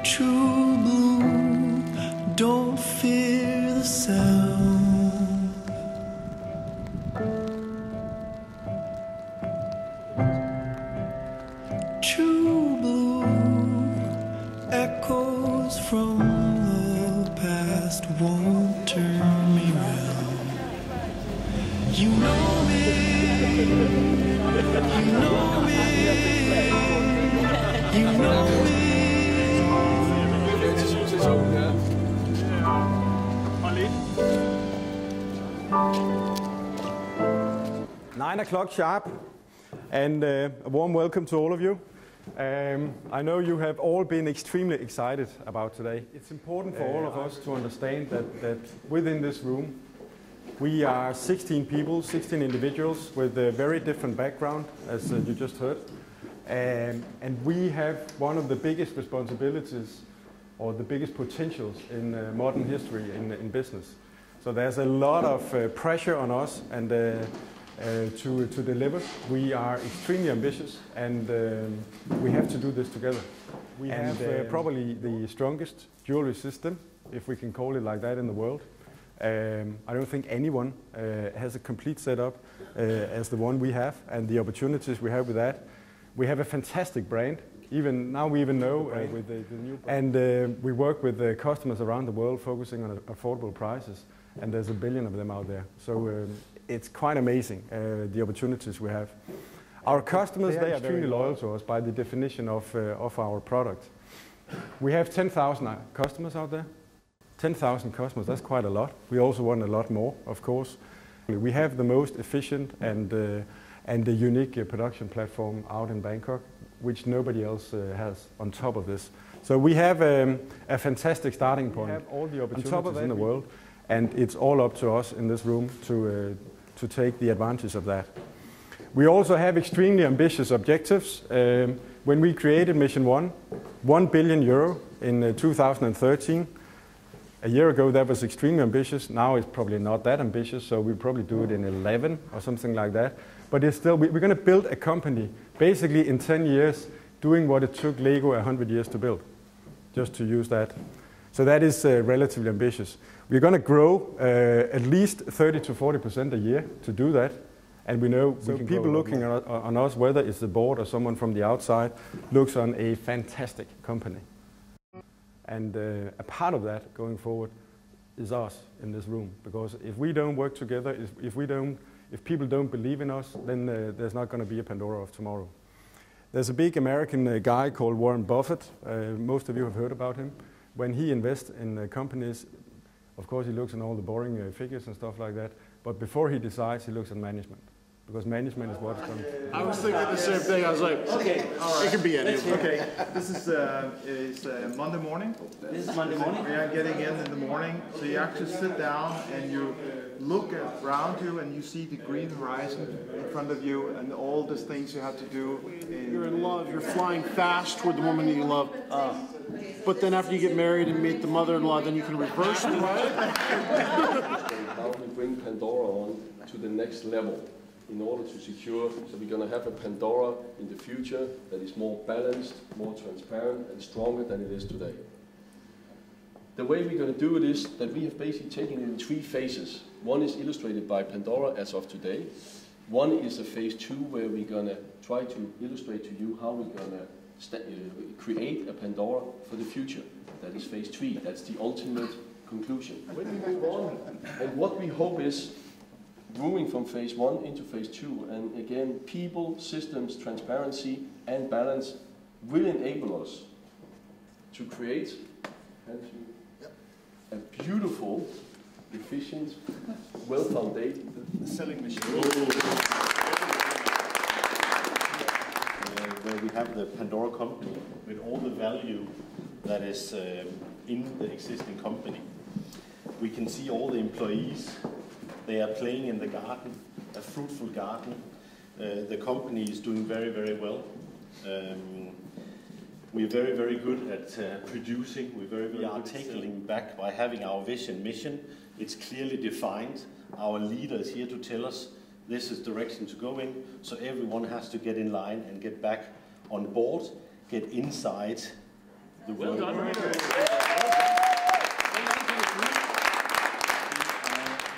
True blue, don't fear the sound. True blue, echoes from the past won't turn me round. You know me, you know me, you know me. 9 o'clock sharp, and a warm welcome to all of you. I know you have all been extremely excited about today. It's important for all of us to understand that within this room we are 16 people, 16 individuals with a very different background, as you just heard. And we have one of the biggest responsibilities or the biggest potentials in modern history in business. So there's a lot of pressure on us and to deliver. We are extremely ambitious, and we have to do this together. We have probably the strongest jewelry system, if we can call it like that, in the world. I don't think anyone has a complete setup as the one we have, and the opportunities we have with that. We have a fantastic brand. Even now we even know with the new brand. And we work with customers around the world focusing on affordable prices, and there's 1 billion of them out there. So it's quite amazing, the opportunities we have. Our customers, they are extremely loyal to us by the definition of our product. We have 10,000 customers out there. 10,000 customers, that's quite a lot. We also want a lot more, of course. We have the most efficient and the unique production platform out in Bangkok, which nobody else has on top of this. So we have a fantastic starting point. We have all the opportunities in the world, and it's all up to us in this room to take the advantage of that. We also have extremely ambitious objectives. When we created Mission 1 billion euro in 2013. A year ago that was extremely ambitious. Now it's probably not that ambitious, so we'll probably do it in 11 or something like that. But it's still, we're going to build a company basically in 10 years doing what it took Lego 100 years to build, just to use that. So that is relatively ambitious. We're going to grow at least 30 to 40% a year to do that. And we know so people looking on us, whether it's the board or someone from the outside, looks on a fantastic company. And a part of that going forward is us in this room, because if we don't work together, if people don't believe in us, then there's not going to be a Pandora of tomorrow. There's a big American guy called Warren Buffett. Most of you have heard about him. When he invests in companies, of course he looks at all the boring figures and stuff like that, but before he decides, he looks at management. Because management is what's going to... I was thinking the same thing. I was like, okay, all right. It can be anyone. Okay, this is Monday morning. This is Monday morning? We are getting in the morning. So you actually sit down and you look around you and you see the green horizon in front of you and all the things you have to do. You're in love. You're flying fast toward the woman that you love. But then after you get married and meet the mother-in-law, then you can reverse it, right? How we bring Pandora on to the next level in order to secure, so we're going to have a Pandora in the future that is more balanced, more transparent and stronger than it is today. The way we're going to do it is that we have basically taken it in 3 phases. One is illustrated by Pandora as of today. One is a phase 2 where we're going to try to illustrate to you how we're going to create a Pandora for the future. That is phase 3. That's the ultimate conclusion. When we move on, and what we hope is moving from phase 1 into phase 2, and again, people, systems, transparency and balance will enable us to create a beautiful, efficient, well-founded selling machine. Where we have the Pandora company with all the value that is in the existing company. We can see all the employees. They are playing in the garden, a fruitful garden. The company is doing very, very well. We're very, very good at producing. We are tackling back by having our vision, mission. It's clearly defined. Our leader is here to tell us this is direction to go in. So everyone has to get in line and get back on board, get inside Well done.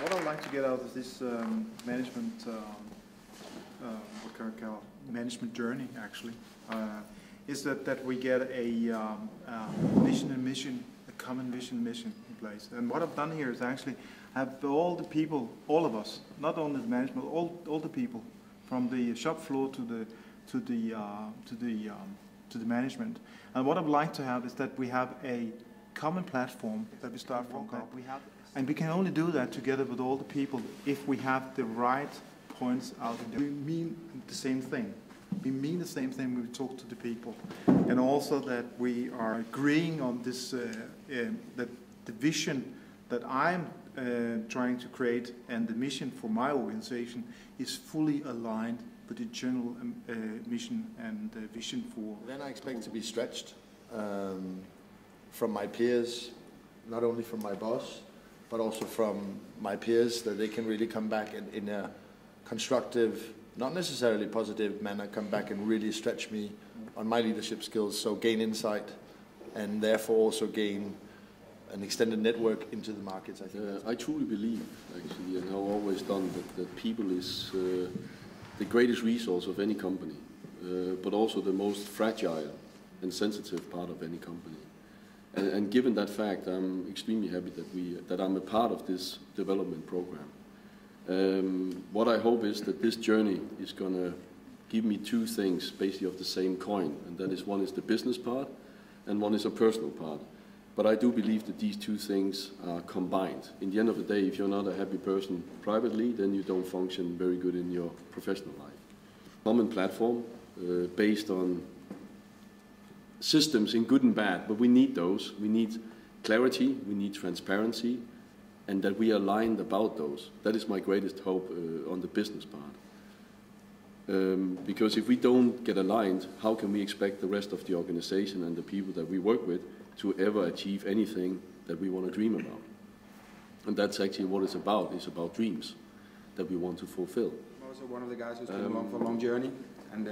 What I'd like to get out of this management, what can I call it? Management journey, actually, is that we get a vision and mission, a common vision and mission in place. And what I've done here is actually have all the people, all of us, not only the management, all the people, from the shop floor to the management. And what I'd like to have is that we have a common platform that we start from. And we can only do that together with all the people if we have the right points out there. We mean the same thing. We mean the same thing when we talk to the people. And also that we are agreeing on this, that the vision that I'm trying to create and the mission for my organization is fully aligned with the general mission and vision for. Then I expect to be stretched from my peers, not only from my boss, but also from my peers, that they can really come back in a constructive, not necessarily positive manner, come back and really stretch me on my leadership skills, so gain insight and therefore also gain an extended network into the markets, I think. I truly believe, actually, and I've always done, that people is the greatest resource of any company, but also the most fragile and sensitive part of any company. And given that fact, I'm extremely happy that I'm a part of this development program. What I hope is that this journey is going to give me two things, basically of the same coin, and that is, one is the business part, and one is a personal part. But I do believe that these two things are combined. In the end of the day, if you're not a happy person privately, then you don't function very good in your professional life. Common platform based on systems in good and bad, but we need those. We need clarity, we need transparency, and that we are aligned about those. That is my greatest hope on the business part. Because if we don't get aligned, how can we expect the rest of the organization and the people that we work with to ever achieve anything that we want to dream about? And that's actually what it's about. It's about dreams that we want to fulfill. I'm also one of the guys who's been along for a long journey, and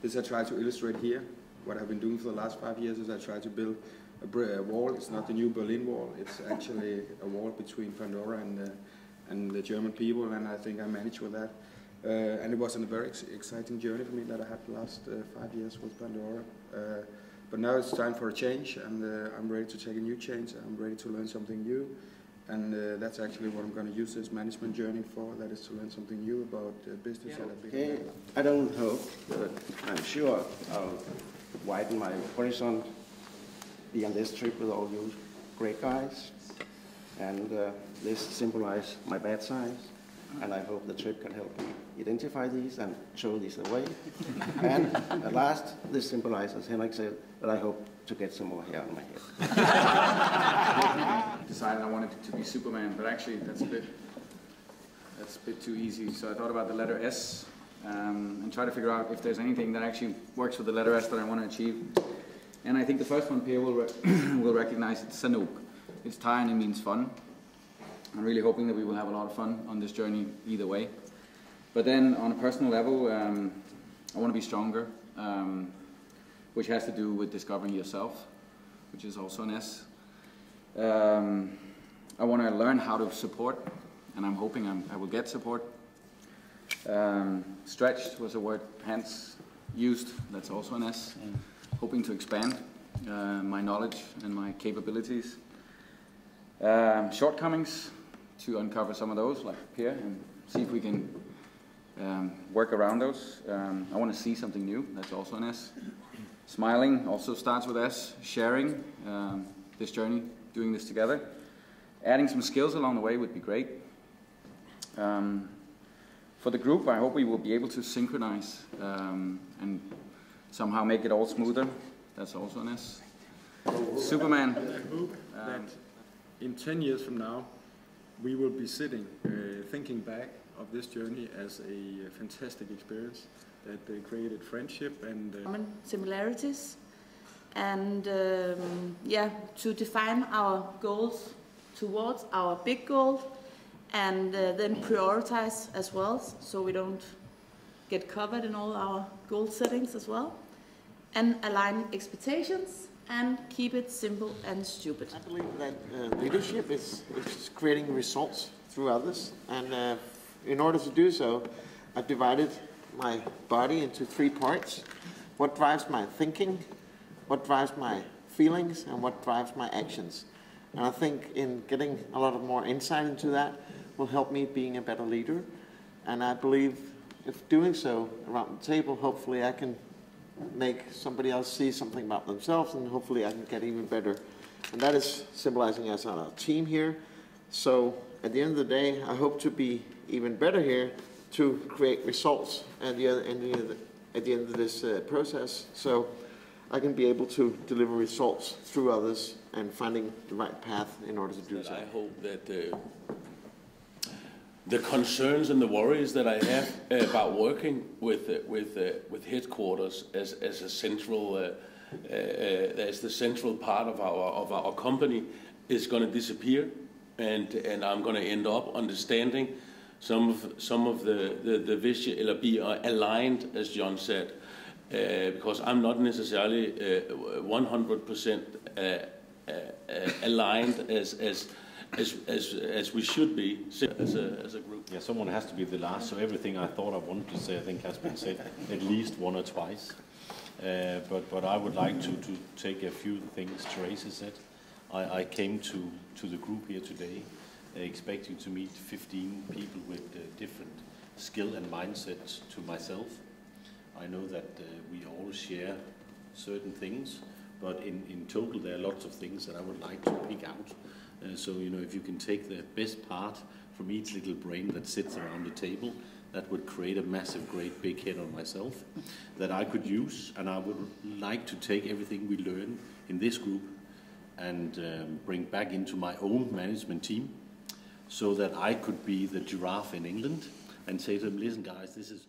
this I try to illustrate here. What I've been doing for the last 5 years is I try to build a wall. It's not the new Berlin Wall. It's actually a wall between Pandora and the German people, and I think I managed with that. And it was a very exciting journey for me that I had the last 5 years with Pandora. But now it's time for a change, and I'm ready to take a new change. I'm ready to learn something new, and that's actually what I'm going to use this management journey for. That is to learn something new about business. Okay, I don't hope, but I'm sure I'll widen my horizon, be on this trip with all you great guys, and this symbolizes my bad sides, and I hope the trip can help me identify these and show these away. And at last, this symbolizes, as Henrik said, that I hope to get some more hair on my head. Decided I wanted to be Superman, but actually that's a bit too easy. So I thought about the letter S and try to figure out if there's anything that actually works with the letter S that I want to achieve. And I think the first one here will recognize it's Sanuk. It's Thai and it means fun. I'm really hoping that we will have a lot of fun on this journey either way. But then on a personal level, I want to be stronger, which has to do with discovering yourself, which is also an S. I want to learn how to support, and I'm hoping I will get support. Stretched was a word Hans used, that's also an S. Hoping to expand my knowledge and my capabilities. Shortcomings, to uncover some of those, like here, and see if we can work around those. I want to see something new, that's also an S. Smiling also starts with S. Sharing this journey, doing this together. Adding some skills along the way would be great. For the group, I hope we will be able to synchronize and somehow make it all smoother. That's also an S. Superman. I hope that in 10 years from now, we will be sitting, thinking back of this journey as a fantastic experience that created friendship and common similarities, and yeah, to define our goals towards our big goal, and then prioritize as well, so we don't get covered in all our goal settings as well, and align expectations and keep it simple and stupid. I believe that leadership is creating results through others, and in order to do so, I've divided my body into 3 parts. What drives my thinking, what drives my feelings, and what drives my actions. And I think in getting a lot of more insight into that will help me being a better leader. And I believe if doing so around the table, hopefully I can make somebody else see something about themselves, and hopefully I can get even better. And that is symbolizing us on our team here. So at the end of the day, I hope to be even better here to create results at the end of this process, so I can be able to deliver results through others and finding the right path in order to do so. I hope that the concerns and the worries that I have about working with headquarters as a central as the central part of our company is going to disappear, and I'm going to end up understanding some of the vision, or be aligned, as John said, because I'm not necessarily 100% aligned as we should be as a group. Yeah, someone has to be the last, so everything I thought I wanted to say I think has been said at least 1 or twice. But I would like to take a few things Teresa said. I came to the group here today expecting to meet 15 people with different skill and mindsets to myself. I know that we all share certain things, but in total there are lots of things that I would like to pick out. So, you know, if you can take the best part from each little brain that sits around the table, that would create a massive, great big head on myself that I could use, and I would like to take everything we learn in this group and bring back into my own management team, so that I could be the giraffe in England and say to them, listen guys, this is